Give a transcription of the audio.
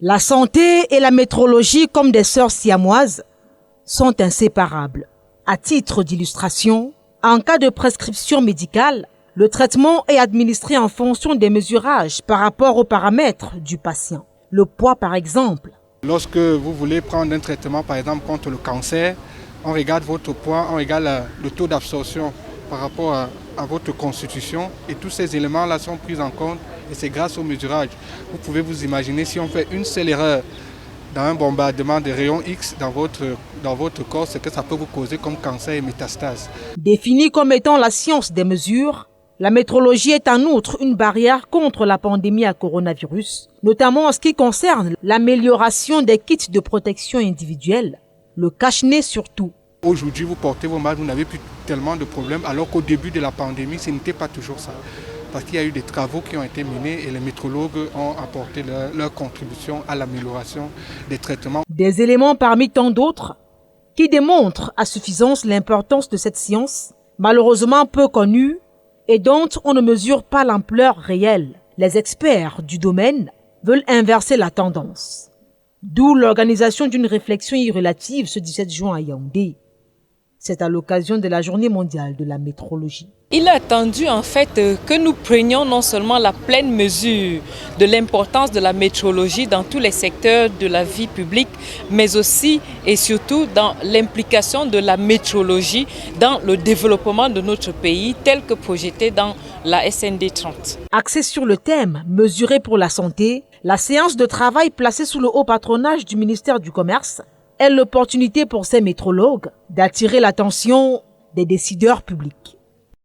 La santé et la métrologie, comme des sœurs siamoises, sont inséparables. À titre d'illustration, en cas de prescription médicale, le traitement est administré en fonction des mesurages par rapport aux paramètres du patient. Le poids, par exemple. Lorsque vous voulez prendre un traitement, par exemple, contre le cancer, on regarde votre poids, on regarde le taux d'absorption par rapport à votre constitution. Et tous ces éléments-là sont pris en compte et c'est grâce au mesurage. Vous pouvez vous imaginer si on fait une seule erreur dans un bombardement de rayons X dans votre corps, ce que ça peut vous causer comme cancer et métastase. Définie comme étant la science des mesures, la métrologie est en outre une barrière contre la pandémie à coronavirus, notamment en ce qui concerne l'amélioration des kits de protection individuelle, le cache-nez surtout. Aujourd'hui, vous portez vos masques, vous n'avez plus tellement de problèmes, alors qu'au début de la pandémie, ce n'était pas toujours ça. Parce qu'il y a eu des travaux qui ont été menés et les métrologues ont apporté leur contribution à l'amélioration des traitements. Des éléments parmi tant d'autres qui démontrent à suffisance l'importance de cette science, malheureusement peu connue et dont on ne mesure pas l'ampleur réelle. Les experts du domaine veulent inverser la tendance. D'où l'organisation d'une réflexion irrélative ce 17 juin à Yaoundé. C'est à l'occasion de la Journée mondiale de la métrologie. Il est attendu en fait que nous prenions non seulement la pleine mesure de l'importance de la métrologie dans tous les secteurs de la vie publique, mais aussi et surtout dans l'implication de la métrologie dans le développement de notre pays tel que projeté dans la SND 30. Axée sur le thème « Mesurer pour la santé », la séance de travail placée sous le haut patronage du ministère du Commerce est l'opportunité pour ces métrologues d'attirer l'attention des décideurs publics.